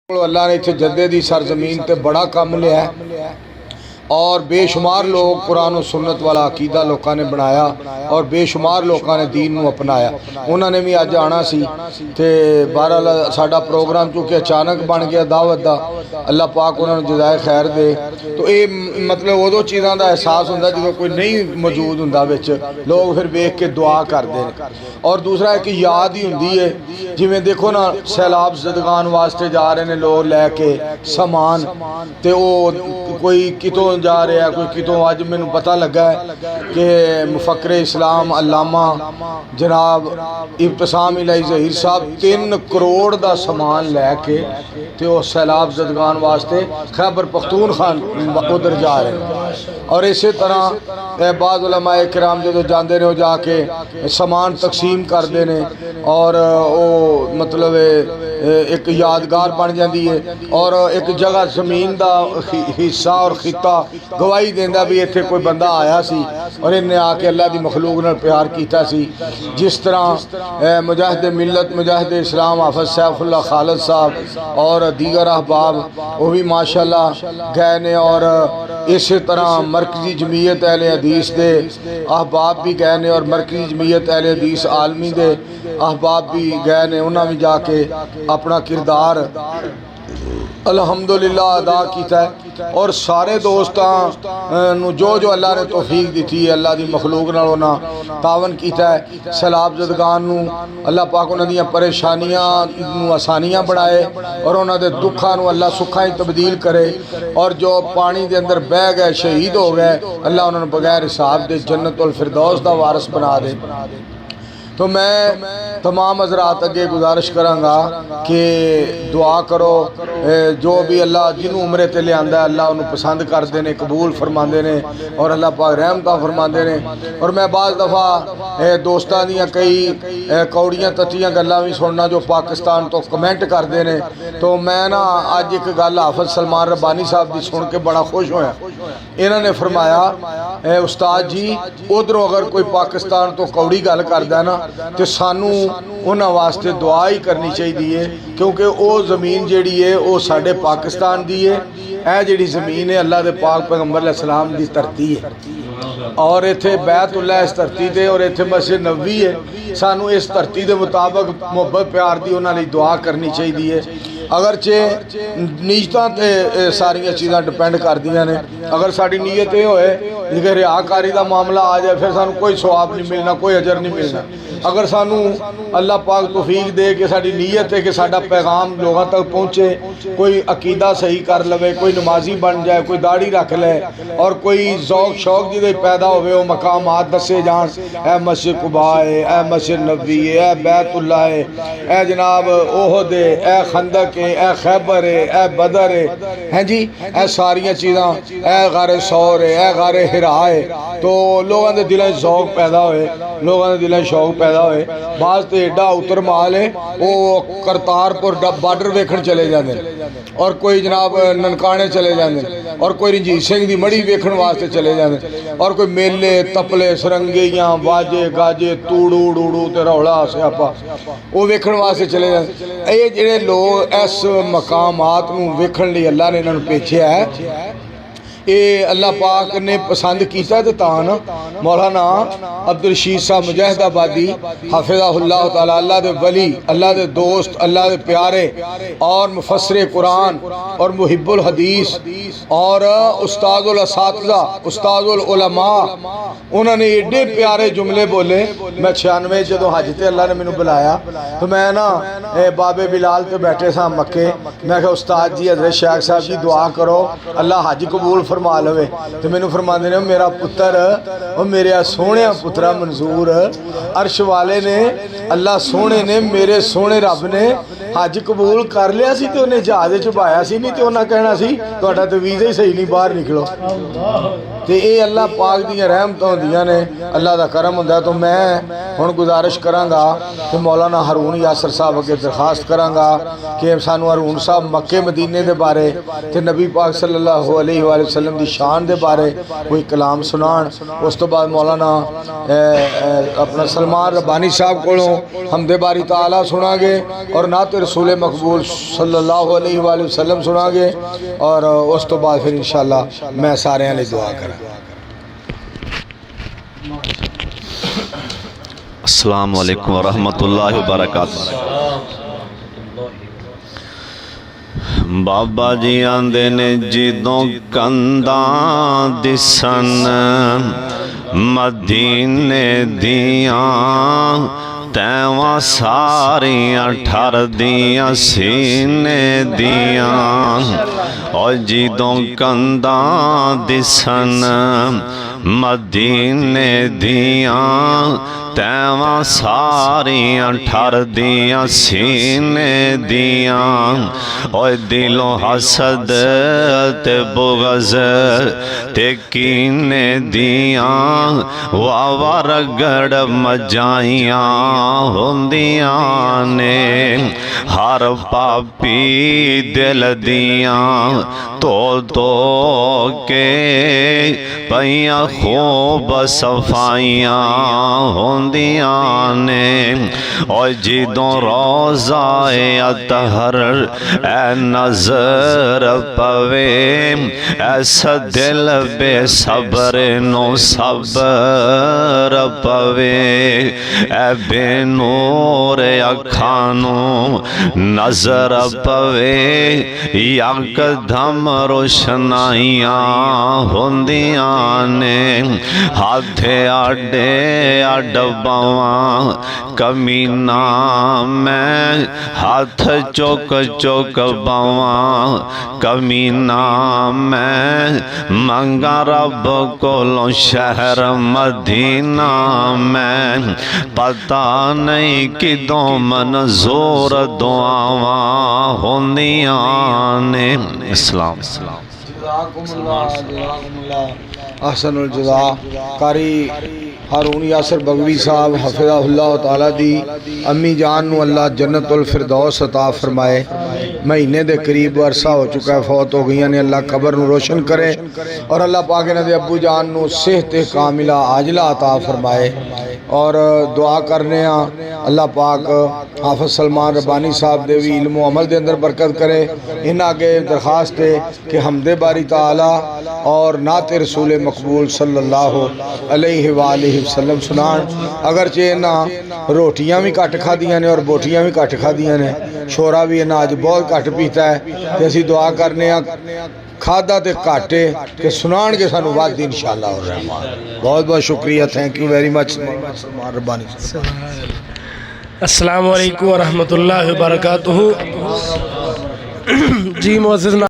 अल्लाह ने इत्थे जद्दे दी सरजमीन ते बड़ा काम लिया और बेशुमार लोग कुरान और सुन्नत वाला अकीदा लोगों ने बनाया और बेशुमार लोगों ने दीन नूं अपनाया। उन्होंने भी अज आना सी ते बहरहाल साडा प्रोग्राम चूँकि अचानक बन गया दावत दा, अल्लाह पाक उन्होंने जज़ाए खैर दे। तो ये मतलब उदों चीज़ों का एहसास होंदा जो कोई नहीं मौजूद हुंदा विच, लोग फिर वेख के दुआ करते हैं। और दूसरा एक याद ही हुंदी है, जिवें देखो ना सैलाब ज़दगान वास्ते जा रहे हैं लोग लैके समान, तो वो कोई कितों जा रहा, कोई कितों। अज मैनूं पता लगा है कि मुफक्रे इस्लाम अल्लामा जनाब इब्तिसाम इलाही ज़हीर साहब 3 करोड़ का समान लैके तो सैलाब ज़दगान वास्ते खैबर पख्तूनख्वा उधर जा रहे हैं। और इस तरह बाद उलमाए किराम जो जाते हैं जाके समान तकसीम करते हैं और वो मतलब एक यादगार बन जाती है और एक जगह ज़मीन का हिस्सा और खिता गवाही देंदा भी इत्थे कोई बंदा आया सी और इन्हें आके अल्लाह की मखलूक नाल प्यार कीता सी। जिस तरह मुजाहिद मिलत मुजाहिद इस्लाम हाफिज़ सैफुल्लाह खालिद साहब और दीगर अहबाब वो भी माशाअल्लाह गए ने और इस तरह मरकज़ी जमीयत अहले हदीस दे अहबाब भी गए ने और मरकज़ी जमीयत अहले हदीस आलमी दे अहबाब भी गए ने। उन्होंने भी जाके अपना किरदार अल्हम्दुलिल्लाह अदा किया है और सारे दोस्तां जो जो अल्लाह ने तौफीक दी है अल्लाह की मखलूक नाल उन्हां तावन किया है। सैलाब ज़दगान नूं अल्लाह पाक उन्हां दीयां परेशानियां नूं आसानियां बनाए और उन्हां दे दुखां नूं अल्लाह सुखां तब्दील करे और जो पानी दे अंदर बह गए शहीद हो गए अल्लाह उन्हां नूं बगैर हिसाब दे जन्नतुल फिरदौस दा वारिस बना दे। तो मैं तमाम हज़रात अगे गुजारिश कराँगा कि दुआ करो, जो भी अल्लाह जिन्हों उमरे ते लिया अल्लाह उन्होंने पसंद करते हैं, कबूल फरमाते हैं और अल्लाह पाक रहमत फरमाते हैं। और मैं बाज़ दफ़ा दोस्तों दियाँ कई कौड़ियाँ तत्तियाँ गल्लां भी सुनना जो पाकिस्तान तो कमेंट करते हैं। तो मैं ना अज एक गल हाफिज़ सलमान रब्बानी साहब की सुन के बड़ा खुश होया। इन्होंने फरमाया उस्ताद जी उधरों अगर कोई पाकिस्तान तो कौड़ी गल करदा ना तो सानू उन्हां वास्ते दुआ ही करनी चाहिए क्योंकि वो ज़मीन जिहड़ी है वो साडे पाकिस्तान दी है। यह जिहड़ी ज़मीन है अल्लाह दे पाक पैगंबर अलैहि सलाम दी धरती है और इत्थे बैतुल्लाह इस धरती ते और इत्थे मस्जिद नबवी है। सानू इस धरती के मुताबिक मुहब्बत प्यार की उन्हां लई दुआ करनी चाहिए। अगरचे नीयतां ते सारिया चीज़ां डिपेंड करदियां ने। अगर साडी नीयत ये होए कि रियाकारी का मामला आ जाए फिर सानू कोई सवाब नहीं मिलना, कोई अजर नहीं मिलना। अगर सानू अल्लाह पाक तौफीक दे कि साडी नीयत है कि साडा पैगाम लोगों तक पहुँचे, कोई अकीदा सही कर लवे, कोई नमाजी बन जाए, कोई दाढ़ी रख ले और कोई ज़ौक शौक जिहदे पैदा होवे वो मकामात दसे जान, ए मस्जिद कुबा है, ए मस्जिद नबवी है, ए बैतुल्लाह है, ए जनाब ओहद है, ए खंदक है, ए खैबर है, ए बदर है जी, ए सारिया चीज़ां, ए गारे सौर है, ए गारे हिरा है। तो लोगों के दिलों ज़ौक पैदा होए, लोगों के दिलों शौक पैदा होए। बाज़ तो एडा उतर माल है वो करतारपुर बार्डर वेखण चले जाते हैं और कोई जनाब ननकाने चले जाते हैं और कोई रंजीत सिंह की मड़ी वेखण वास्ते चले जाते हैं और कोई मेले तपले सरंगियां बाजे गाजे तूड़ू डूड़ू ते रौला स्यापा वो वेखण वास्ते चले जाते। ये जिहड़े लोग इस मकामात नूं वेखण लई अल्लाह ने इन्हां नूं भेजिया है, ये अल्लाह पाक ने पसंद किया तो तां मौलाना अब्दुल रशीद साहब मुजाहिदाबादी हाफिज़हुल्लाह ताला अल्लाह दे वली, अल्लाह दे दोस्त, अल्लाह दे प्यारे और मुफस्सिर कुरान और मुहिब्बुल हदीस और उस्तादुल असातिज़ा उस्तादुल उलमा, उन्होंने एडे प्यारे जुमले बोले। मैं 96 जो हज ते अल्लाह ने मैनू बुलाया तो मैं ना बाबे बिलाल तो बैठे सा मक्के, मैं कहा उस्ताद जी हज़रत शेख साहब जी दुआ करो अल्लाह हज कबूल फरमा लवे। तो मैनू फरमाते ने मेरा पुत्र और मेरे सोहने पुत्रा मंजूर अर्श वाले ने अल्लाह सोहने ने मेरे सोहने रब ने हज कबूल कर लिया सी तो उन्हें जहाज़ च पाया सी, नहीं तो उन्हें कहना सी तुहाडा तो वीज़ा ही सही नहीं बाहर निकलो। तो ये अल्लाह पाक दियां रहमतां होंदियां ने, अल्लाह का करम होंदा। तो मैं हुण गुजारिश करांगा कि मौलाना हरून यासर साहब अगे दरखास्त करांगा कि सानू हरून साहब मक्के मदीने दे बारे ते नबी पाक सल्लल्लाहु अलैहि वसल्लम दी शान दे बारे कोई कलाम सुनाण। उस तो बाद मौलाना अपना सलमान रब्बानी साहब कोलों हमदे बारी ताला सुनांगे और नात रसूल मकबूल सल्लल्लाहु अलैहि वसल्लम सुनांगे और उस तो बाद फिर इंशाअल्लाह मैं सारे लिए दुआ करा। अस्सलामु अलैकुम वरहमतुल्लाहि वबरकातुहू। बाबा जी आंदे ने जिदों कंधां दिसन मदीने दियां तैवां सारियां ठर दियां सीने दियां और जिदों कंधां दिसन मदीने दियां तैवां सारियां ठर दियां सीने दियां और दिलों हसद ते बुग़ज़ ते कीने दियां वावा रगड़ मजाइयां होंदियां ने हर पापी दिल दियां तो के पईयां खूब सफाइयां होंदियां ने और जिदों रोज़ाए अतहर ए नज़र पवे ऐसा दिल बेसब्र नो सब्र पवे ए बेनूर अखानो नज़र पवे यकदम रोशनाइयां होंदियां ने हाथे आडे अडबावां कमीना मैं हाथ चौक चौक बावां कमीना मैं मंगा रब कोलों शहर मदीना मैं पता नहीं किदों मंजूर दुआवां होंदियां ने। इस्लाम अहसनुल जज़ा कारी हारून यासर बगवी साहब हफिज़हुल्लाह ताला दी अम्मी जान नू अल्लाह जन्नतुल फिरदौस अता फरमाए। महीने दे करीब अरसा हो चुका है फौत हो गई ने। अल्लाह कबर नू रोशन करे और अल्लाह पाक इन्हां दे अब्बू जान नू सेहत कामिला आजला अता फरमाए। और दुआ करने अल्लाह पाक हाफिज़ सलमान रब्बानी साहब दे भी इल्म व अमल दे अंदर बरकत करे। इन्हां अगे दरखास्त है कि हमदे बारी ताला और नाते रसूल मकबूल सल्लल्लाहु अलैहि वसल्लम सुनान। अगरचे इन्हां रोटियां भी घट खादियां ने और बोटियां भी घट खादियां ने, शोरा भी इन्हां अज बहुत घट पीता है। तो असीं दुआ करने खादा तो घट है कि सुनान के सानू वध इंशाअल्लाह रहमान। बहुत बहुत शुक्रिया, thank you very much Salman Rabbani. अस्सलामु अलैकुम वरहमतुल्लाहि वबरकातुहू। जी मुअज़्ज़िज़